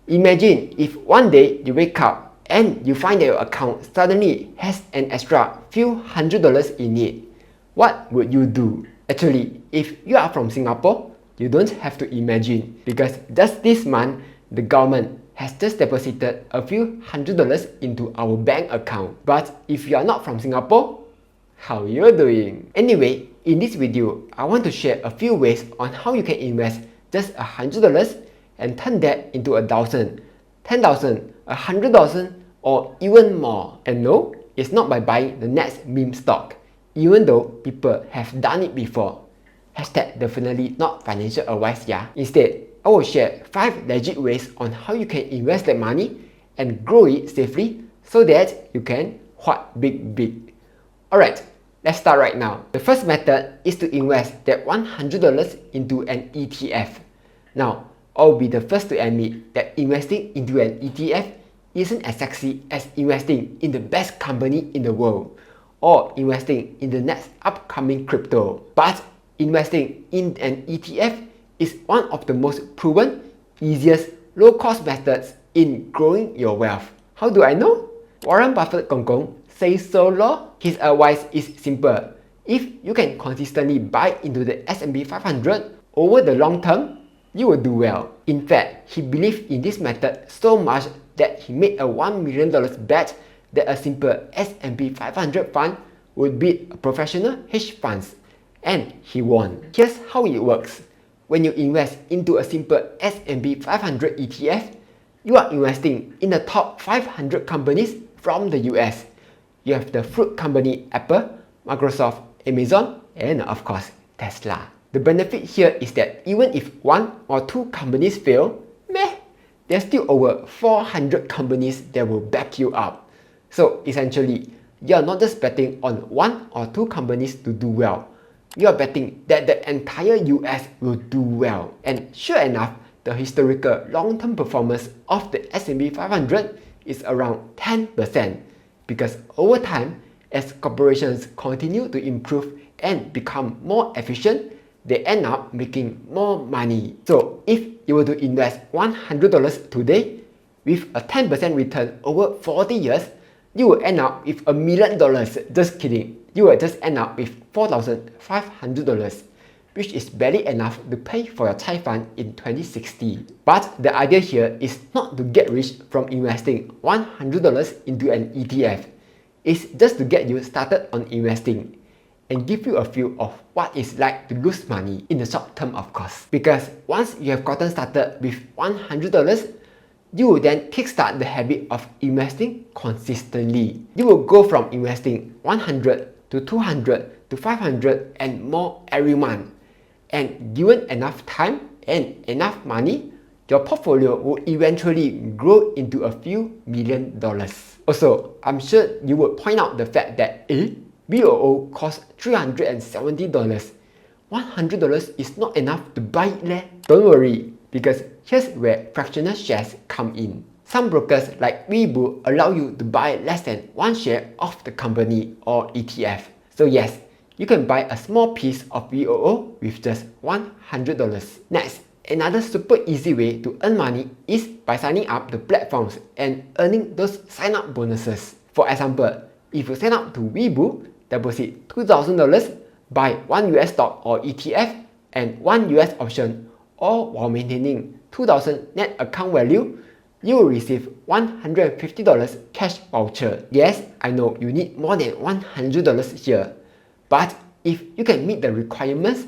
Imagine if one day you wake up and you find that your account suddenly has an extra few $100 in it. What would you do? Actually, if you are from Singapore, you don't have to imagine, because just this month, the government has just deposited a few $100 into our bank account. But if you are not from Singapore, how you doing? Anyway, in this video, I want to share a few ways on how you can invest just $100 and turn that into 1,000, 10,000, 100,000, or even more. And no, it's not by buying the next meme stock, even though people have done it before. Hashtag definitely not financial advice, yeah. Instead, I will share 5 legit ways on how you can invest that money and grow it safely so that you can what big. Alright, let's start right now. The first method is to invest that $100 into an ETF. Now, I'll be the first to admit that investing into an ETF isn't as sexy as investing in the best company in the world or investing in the next upcoming crypto. But investing in an ETF is one of the most proven, easiest, low-cost methods in growing your wealth. How do I know? Warren Buffett Gong Gong says so lor. His advice is simple. If you can consistently buy into the S&P 500 over the long term, you will do well. In fact, he believed in this method so much that he made a $1 million bet that a simple S&P 500 fund would beat a professional hedge funds. And he won. Here's how it works. When you invest into a simple S&P 500 ETF, you are investing in the top 500 companies from the US. You have the fruit company Apple, Microsoft, Amazon, and of course, Tesla. The benefit here is that even if 1 or 2 companies fail, there's still over 400 companies that will back you up. So essentially, you're not just betting on 1 or 2 companies to do well. You are betting that the entire US will do well. And sure enough, the historical long-term performance of the S&P 500 is around 10%. Because over time, as corporations continue to improve and become more efficient, they end up making more money. So if you were to invest $100 today with a 10% return over 40 years, you will end up with $1 million. Just kidding. You will just end up with $4,500, which is barely enough to pay for your Thai fund in 2060. But the idea here is not to get rich from investing $100 into an ETF. It's just to get you started on investing and give you a feel of what it's like to lose money in the short term, of course. Because once you have gotten started with $100, you will then kickstart the habit of investing consistently. You will go from investing 100 to 200 to 500 and more every month. And given enough time and enough money, your portfolio will eventually grow into a few $1 million. Also, I'm sure you would point out the fact that BOO costs $370. $100 is not enough to buy it leh. Don't worry, because here's where fractional shares come in. Some brokers like Webull allow you to buy less than 1 share of the company or ETF. So yes, you can buy a small piece of BOO with just $100. Next, another super easy way to earn money is by signing up to platforms and earning those sign-up bonuses. For example, if you sign up to Webull, deposit $2,000, buy 1 US stock or ETF and 1 US option, all while maintaining 2,000 net account value, you will receive $150 cash voucher. Yes, I know you need more than $100 here, but if you can meet the requirements,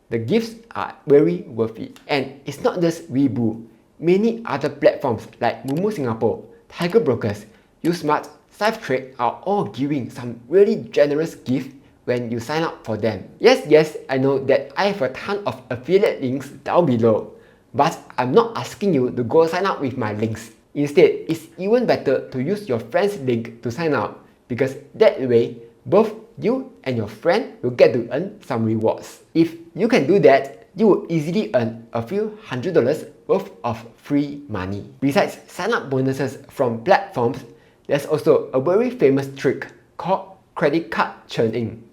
the gifts are very worth it. And it's not just Webull. Many other platforms like Mumu Singapore, Tiger Brokers, Usmart, SafeTrade are all giving some really generous gifts when you sign up for them. Yes, I know that I have a ton of affiliate links down below, but I'm not asking you to go sign up with my links. Instead, it's even better to use your friend's link to sign up, because that way, both you and your friend will get to earn some rewards. If you can do that, you will easily earn a few $100 worth of free money. Besides sign-up bonuses from platforms, there's also a very famous trick called credit card churning.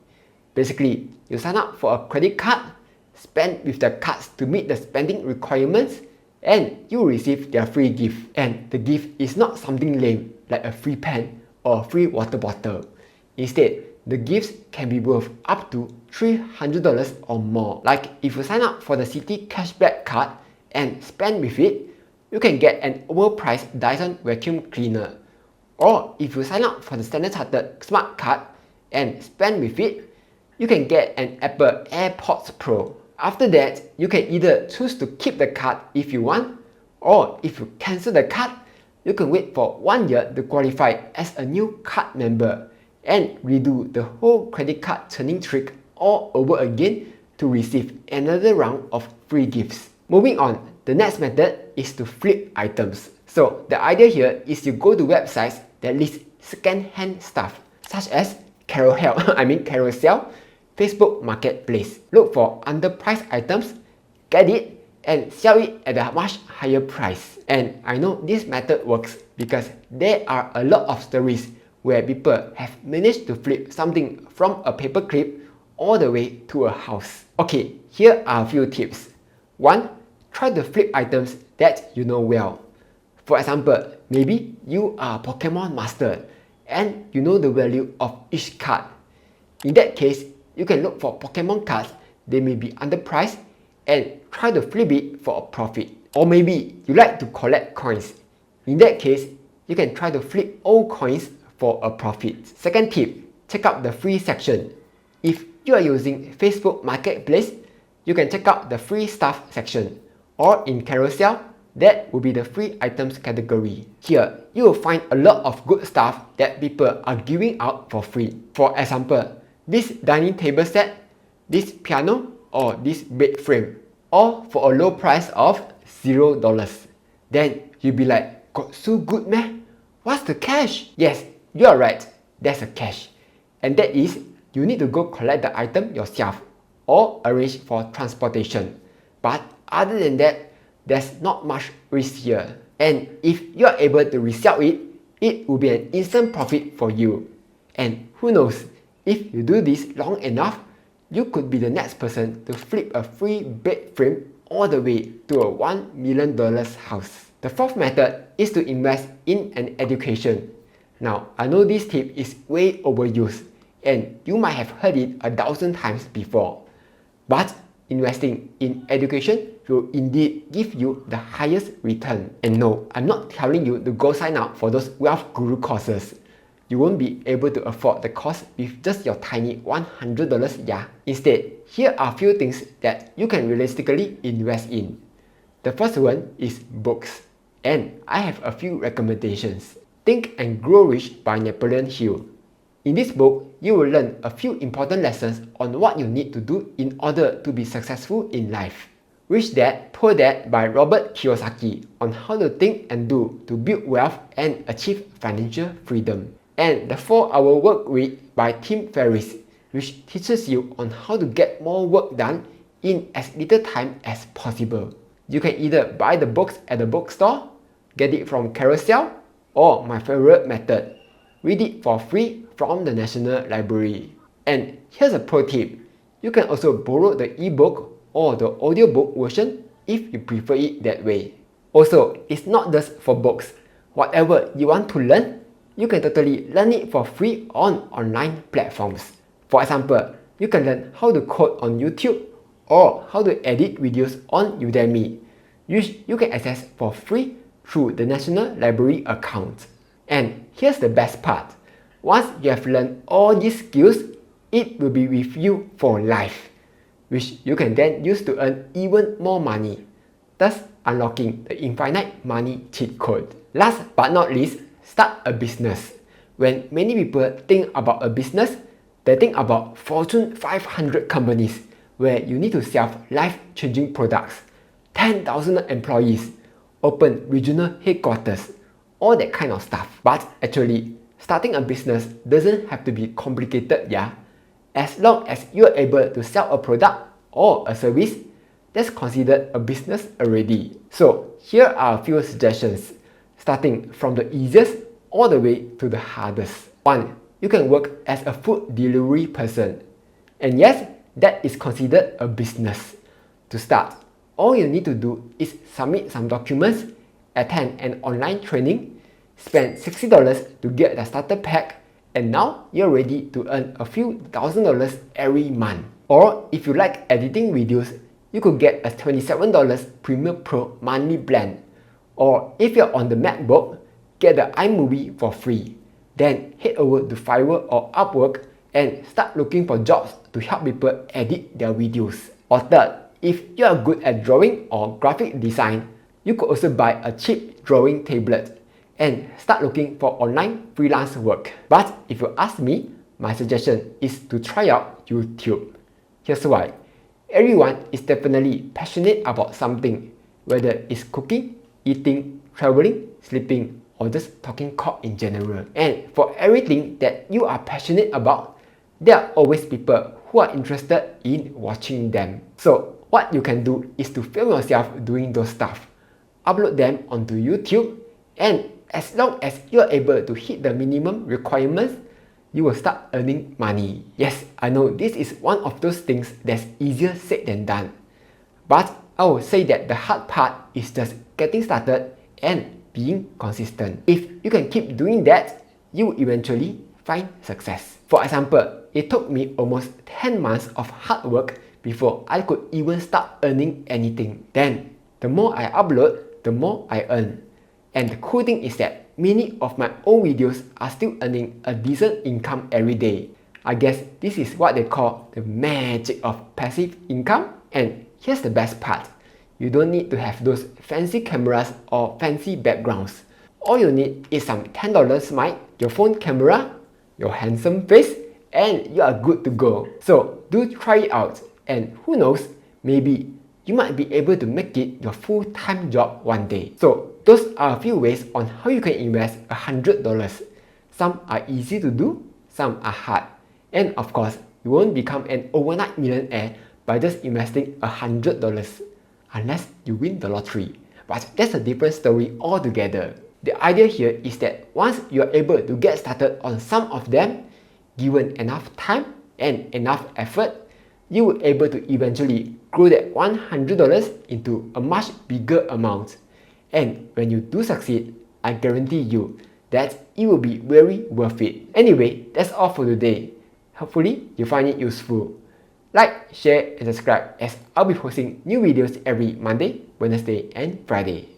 Basically, you sign up for a credit card, spend with the cards to meet the spending requirements, and you will receive their free gift. And the gift is not something lame like a free pen or a free water bottle. Instead, the gifts can be worth up to $300 or more. Like if you sign up for the Citi cashback card and spend with it, you can get an overpriced Dyson vacuum cleaner. Or if you sign up for the Standard Chartered Smart Card and spend with it, you can get an Apple AirPods Pro. After that, you can either choose to keep the card if you want, or if you cancel the card, you can wait for 1 year to qualify as a new card member and redo the whole credit card turning trick all over again to receive another round of free gifts. Moving on, the next method is to flip items. So the idea here is you go to websites that list second-hand stuff such as Carousel, Facebook Marketplace. Look for underpriced items, get it, and sell it at a much higher price. And I know this method works because there are a lot of stories where people have managed to flip something from a paperclip all the way to a house. Okay, here are a few tips. 1. Try to flip items that you know well. For example, maybe you are a Pokemon master and you know the value of each card. In that case, you can look for Pokemon cards that may be underpriced and try to flip it for a profit. Or maybe you like to collect coins. In that case, you can try to flip old coins for a profit. Second tip, check out the free section. If you are using Facebook Marketplace, you can check out the free stuff section. Or in Carousel, that will be the free items category. Here, you will find a lot of good stuff that people are giving out for free. For example, this dining table set, this piano, or this bed frame, all for a low price of $0. Then you'll be like, got so good man? What's the catch? Yes, you are right, there's a catch. And that is, you need to go collect the item yourself or arrange for transportation. But other than that, there's not much risk here. And if you are able to resell it, it will be an instant profit for you. And who knows, if you do this long enough, you could be the next person to flip a free bed frame all the way to a $1 million house. The fourth method is to invest in an education. Now, I know this tip is way overused and you might have heard it 1,000 times before. But investing in education will indeed give you the highest return. And no, I'm not telling you to go sign up for those wealth guru courses. You won't be able to afford the cost with just your tiny $100, yeah? Instead, here are a few things that you can realistically invest in. The first one is books. And I have a few recommendations. Think and Grow Rich by Napoleon Hill. In this book, you will learn a few important lessons on what you need to do in order to be successful in life. Rich Dad, Poor Dad by Robert Kiyosaki on how to think and do to build wealth and achieve financial freedom. And The 4-Hour Work Week by Tim Ferriss, which teaches you on how to get more work done in as little time as possible. You can either buy the books at the bookstore, get it from Carousel, or my favorite method, read it for free from the National Library. And here's a pro tip. You can also borrow the ebook or the audiobook version if you prefer it that way. Also, it's not just for books. Whatever you want to learn, you can totally learn it for free on online platforms. For example, you can learn how to code on YouTube or how to edit videos on Udemy, which you can access for free through the National Library account. And here's the best part. Once you have learned all these skills, it will be with you for life, which you can then use to earn even more money, thus unlocking the infinite money cheat code. Last but not least, start a business. When many people think about a business, they think about Fortune 500 companies where you need to sell life-changing products, 10,000 employees, open regional headquarters, all that kind of stuff. But actually, starting a business doesn't have to be complicated, yeah? As long as you're able to sell a product or a service, that's considered a business already. So here are a few suggestions, starting from the easiest all the way to the hardest. 1. You can work as a food delivery person. And yes, that is considered a business. To start, all you need to do is submit some documents, attend an online training, spend $60 to get the starter pack, and now you're ready to earn a few $1,000s every month. Or if you like editing videos, you could get a $27 Premiere Pro monthly plan. Or if you're on the MacBook, get the iMovie for free. Then head over to Fiverr or Upwork and start looking for jobs to help people edit their videos. Or third, if you are good at drawing or graphic design, you could also buy a cheap drawing tablet and start looking for online freelance work. But if you ask me, my suggestion is to try out YouTube. Here's why. Everyone is definitely passionate about something, whether it's cooking, eating, traveling, sleeping, or just talking cock in general. And for everything that you are passionate about, there are always people who are interested in watching them. So what you can do is to film yourself doing those stuff, upload them onto YouTube, and as long as you are able to hit the minimum requirements, you will start earning money. Yes, I know this is one of those things that's easier said than done. But I would say that the hard part is just getting started and being consistent. If you can keep doing that, you will eventually find success. For example, it took me almost 10 months of hard work before I could even start earning anything. Then, the more I upload, the more I earn. And the cool thing is that many of my old videos are still earning a decent income every day. I guess this is what they call the magic of passive income. And here's the best part. You don't need to have those fancy cameras or fancy backgrounds. All you need is some $10 mic, your phone camera, your handsome face, and you are good to go. So do try it out, and who knows, maybe you might be able to make it your full-time job one day. So those are a few ways on how you can invest $100. Some are easy to do, some are hard. And of course, you won't become an overnight millionaire by just investing $100 unless you win the lottery. But that's a different story altogether. The idea here is that once you are able to get started on some of them, given enough time and enough effort, you will be able to eventually grow that $100 into a much bigger amount. And when you do succeed, I guarantee you that it will be very worth it. Anyway, that's all for today. Hopefully, you find it useful. Like, share, and subscribe as I'll be posting new videos every Monday, Wednesday, and Friday.